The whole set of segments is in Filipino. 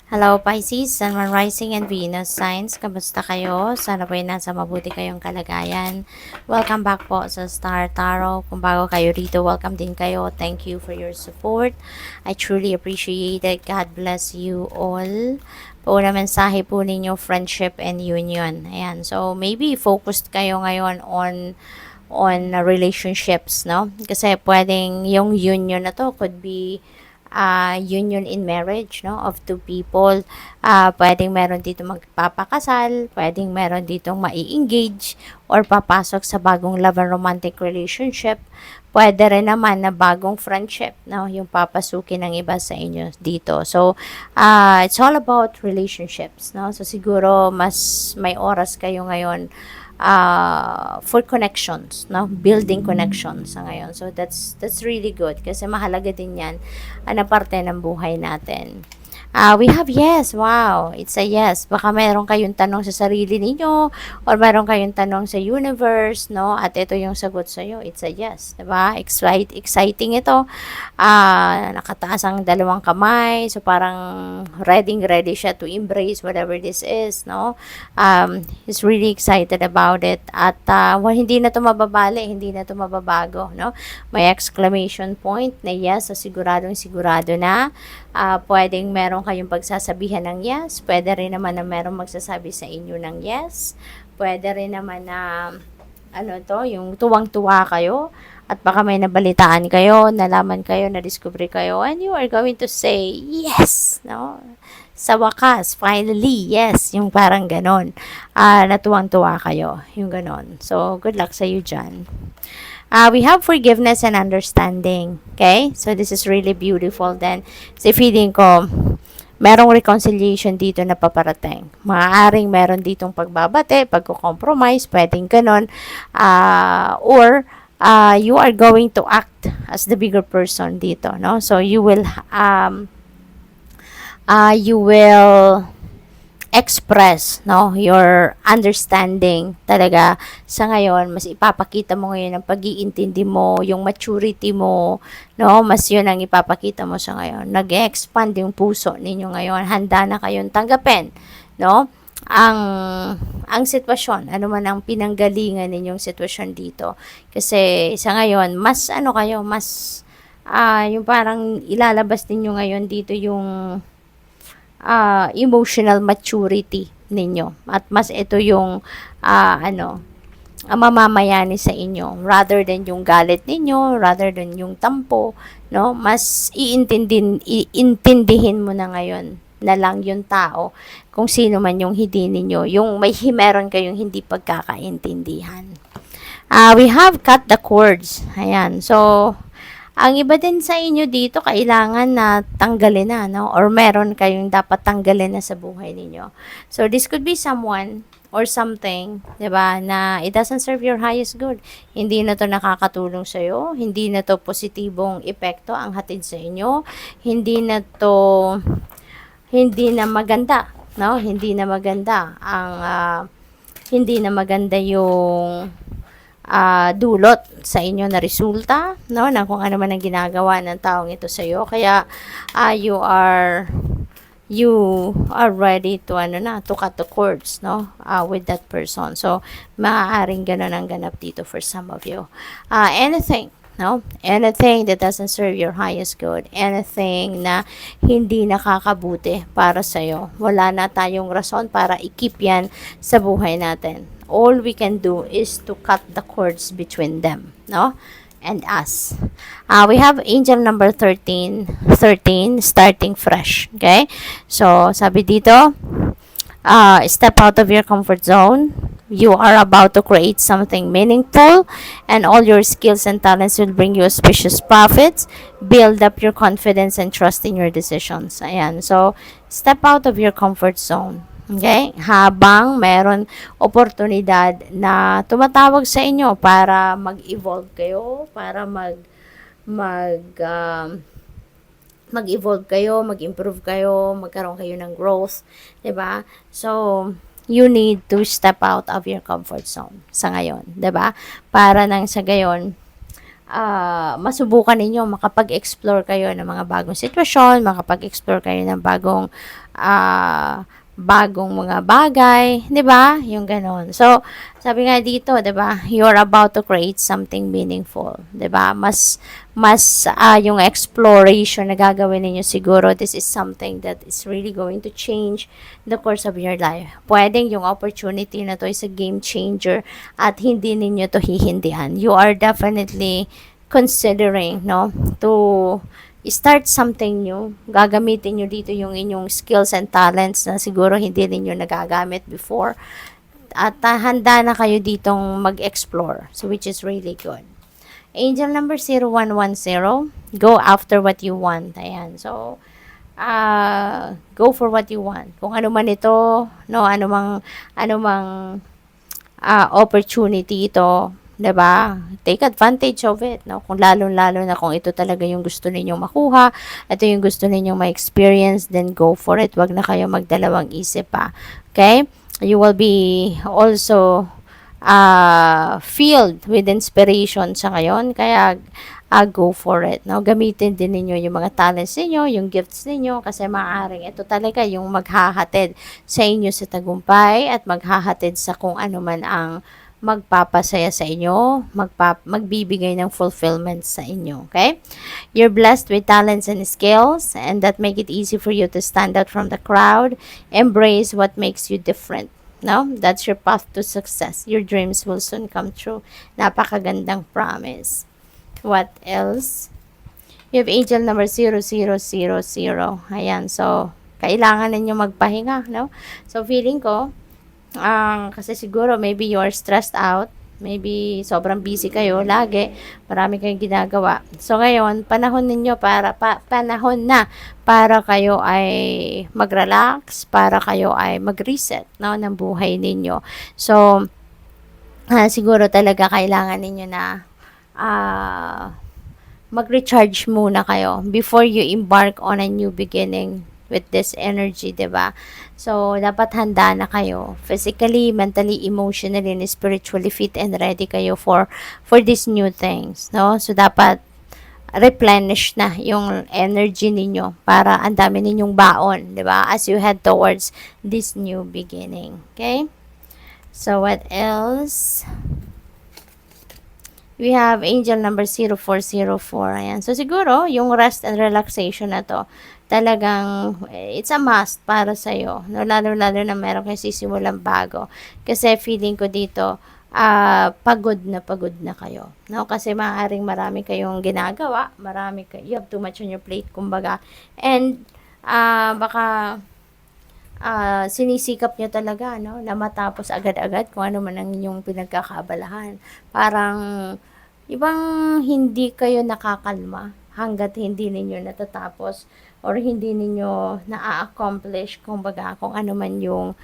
Hello Pisces, Sun, Moon, Rising, and Venus signs. Kamusta kayo? Sana po ay nasa mabuti kayong kalagayan. Welcome back po sa Star Tarot. Kung bago kayo rito, welcome din kayo. Thank you for your support. I truly appreciate it. God bless you all. Una mensahe po ninyo, friendship and union. Ayan. So, maybe focused kayo ngayon on relationships, no? Kasi pwedeng yung union na to could be union in marriage, no, of two people. Pwedeng meron dito magpapakasal, pwedeng meron dito mai-engage or papasok sa bagong love and romantic relationship. Pwede rin naman na bagong friendship, no, yung papasukin ng iba sa inyo dito. So, it's all about relationships, no. So, siguro mas may oras kayo ngayon for connections, no? Building connections sa ngayon. So that's really good kasi mahalaga din 'yan na parte ng buhay natin. We have yes. Wow, it's a yes. Baka meron kayong tanong sa sarili ninyo or meron kayong tanong sa universe, no? At ito yung sagot sa iyo. It's a yes, 'di ba? Exciting ito. Nakataas ang dalawang kamay. So parang ready siya to embrace whatever this is, no? He's really excited about it. At hindi na to mababali, hindi na to mababago, no? May exclamation point na yes, so siguradong sigurado na. Pwedeng meron kayong pagsasabihan ng yes. Pwede rin naman na meron magsasabi sa inyo ng yes. Pwede rin naman na yung tuwang-tuwa kayo at baka may nabalitaan kayo, nalaman kayo, na-discover kayo, and you are going to say yes, no? Sa wakas, finally, yes, yung parang ganon. Natuwang-tuwa kayo, yung ganon. So, good luck sa you dyan. We have forgiveness and understanding. Okay? So, this is really beautiful then. So, feeling ko, merong reconciliation dito na paparating. Maaaring meron ditong pagbabate, pagko-compromise, pwedeng ganon. Or you are going to act as the bigger person dito, no? So, you will express, no, your understanding talaga sa ngayon. Mas ipapakita mo ngayon ang pag-iintindi mo, yung maturity mo, no, mas yun ang ipapakita mo sa ngayon. Nag-expand yung puso ninyo ngayon, handa na kayong tanggapin, no, ang sitwasyon, ano man ang pinanggalingan ninyong sitwasyon dito. Kasi sa ngayon, mas yung parang ilalabas ninyo ngayon dito yung emotional maturity ninyo. At mas ito yung mamamayani sa inyo rather than yung galit ninyo, rather than yung tampo, no? Mas iintindihin mo na ngayon na lang yung tao kung sino man yung hindi ninyo, yung may meron kayong hindi pagkakaintindihan. We have cut the cords. Ayan. So, ang iba din sa inyo dito, kailangan na tanggalin na, no? Or meron kayong dapat tanggalin na sa buhay ninyo. So, this could be someone or something, 'di ba, na it doesn't serve your highest good. Hindi na to nakakatulong sa iyo, hindi na to positibong epekto ang hatid sa inyo, hindi na maganda, no? Hindi na maganda yung dulot sa inyo na resulta, no, na kung ano man ang ginagawa ng taong ito sa iyo. Kaya you are ready to to cut the cords, no, with that person. So maaaring ganun ang ganap dito for some of you. Anything that doesn't serve your highest good, anything na hindi nakakabuti para sa iyo, wala na tayong rason para i-keep yan sa buhay natin. All we can do is to cut the cords between them, no, and us. We have angel number 13, starting fresh. Okay? So, sabi dito, step out of your comfort zone. You are about to create something meaningful, and all your skills and talents will bring you auspicious profits. Build up your confidence and trust in your decisions. Ayan. So, step out of your comfort zone. Okay? Habang meron oportunidad na tumatawag sa inyo para mag-evolve kayo, para mag-evolve kayo, mag-improve kayo, magkaroon kayo ng growth, 'di ba? So, you need to step out of your comfort zone sa ngayon, 'di ba? Para nang sa gayon masubukan ninyo, makapag-explore kayo ng mga bagong sitwasyon, makapag-explore kayo ng bagong mga bagay, 'di ba? Yung gano'n. So, sabi nga dito, 'di ba? You're about to create something meaningful, 'di ba? Mas yung exploration na gagawin niyo siguro, this is something that is really going to change the course of your life. Pwedeng yung opportunity na to is a game changer at hindi ninyo to hihindihan. You are definitely considering, no, to start something new. Gagamitin nyo dito yung inyong skills and talents na siguro hindi ninyo nagagamit before. At handa na kayo ditong mag-explore. So, which is really good. Angel number 0110, go after what you want. Ayan. So, go for what you want. Kung ano man ito, no, ano mang opportunity ito, 'di ba? Take advantage of it, no? Kung lalo-lalo na kung ito talaga yung gusto ninyong makuha, ito yung gusto ninyong ma-experience, then go for it. Wag na kayo magdalawang isip pa. Okay? You will be also filled with inspiration sa ngayon, kaya go for it. No? Gamitin din ninyo yung mga talents ninyo, yung gifts ninyo, kasi maaaring ito talaga yung maghahatid sa inyo sa tagumpay at maghahatid sa kung ano man ang magpapasaya sa inyo, magbibigay ng fulfillment sa inyo, okay? You're blessed with talents and skills, and that make it easy for you to stand out from the crowd, embrace what makes you different. No? That's your path to success. Your dreams will soon come true. Napakagandang promise. What else? You have angel number 0000. Ayan, so, kailangan ninyo magpahinga, no? So, feeling ko, kasi siguro maybe you're stressed out, maybe sobrang busy kayo lagi, marami kayong ginagawa. So ngayon, panahon na para kayo ay mag-relax, para kayo ay mag-reset, no, ng buhay ninyo. So siguro talaga kailangan ninyo na mag-recharge muna kayo before you embark on a new beginning with this energy, 'di ba? So, dapat handa na kayo physically, mentally, emotionally, and spiritually fit and ready kayo for these new things, no? So, dapat replenish na yung energy ninyo para ang dami ninyong baon, 'di ba? As you head towards this new beginning, okay? So, what else? We have angel number 0404. Ayan. So, siguro, yung rest and relaxation na to, talagang, it's a must para sa'yo. No? Lalo-lalo na meron kayong sisimulang bago. Kasi feeling ko dito, pagod na kayo. No? Kasi maaaring marami kayong ginagawa. You have too much on your plate, kumbaga. And, baka, sinisikap nyo talaga, no, na matapos agad-agad kung ano man ang inyong pinagkakaabalahan. Parang, ibang hindi kayo nakakalma hanggat hindi ninyo natatapos or hindi ninyo na-accomplish, kumbaga, kung ano man yung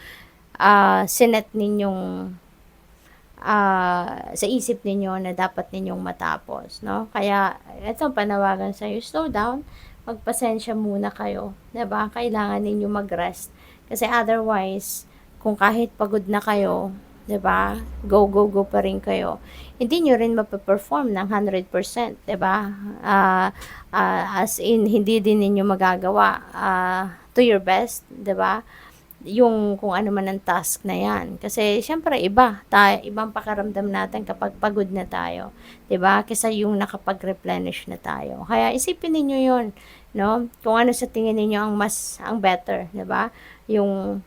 sinet ninyong sa isip ninyo na dapat ninyong matapos, no? Kaya, ito, panawagan sa'yo, slow down, magpasensya muna kayo, diba? Kailangan ninyo mag-rest. Kasi otherwise, kung kahit pagod na kayo, 'di ba? Go pa rin kayo. Hindi niyo rin mape-perform ng 100%, 'di ba? As in hindi din ninyo magagawa to your best, 'di ba? Yung kung ano man ang task na 'yan. Kasi syempre ibang pakaramdam natin kapag pagod na tayo, 'di ba? Kaysa yung nakapag-replenish na tayo. Kaya isipin niyo 'yon, no? Kung ano sa tingin niyo ang better, 'di ba? Yung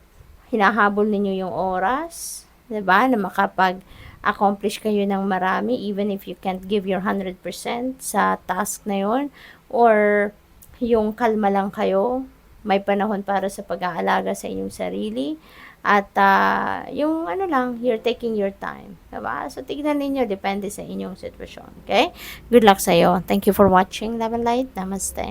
hinahabol ninyo yung oras, 'di ba? Na makapag-accomplish kayo ng marami even if you can't give your 100% sa task na 'yon, or yung kalma lang kayo, may panahon para sa pag-aalaga sa inyong sarili, at yung ano lang, you're taking your time, 'di ba? So tignan ninyo, depende sa inyong sitwasyon, okay? Good luck sa iyo. Thank you for watching. Love and light. Namaste.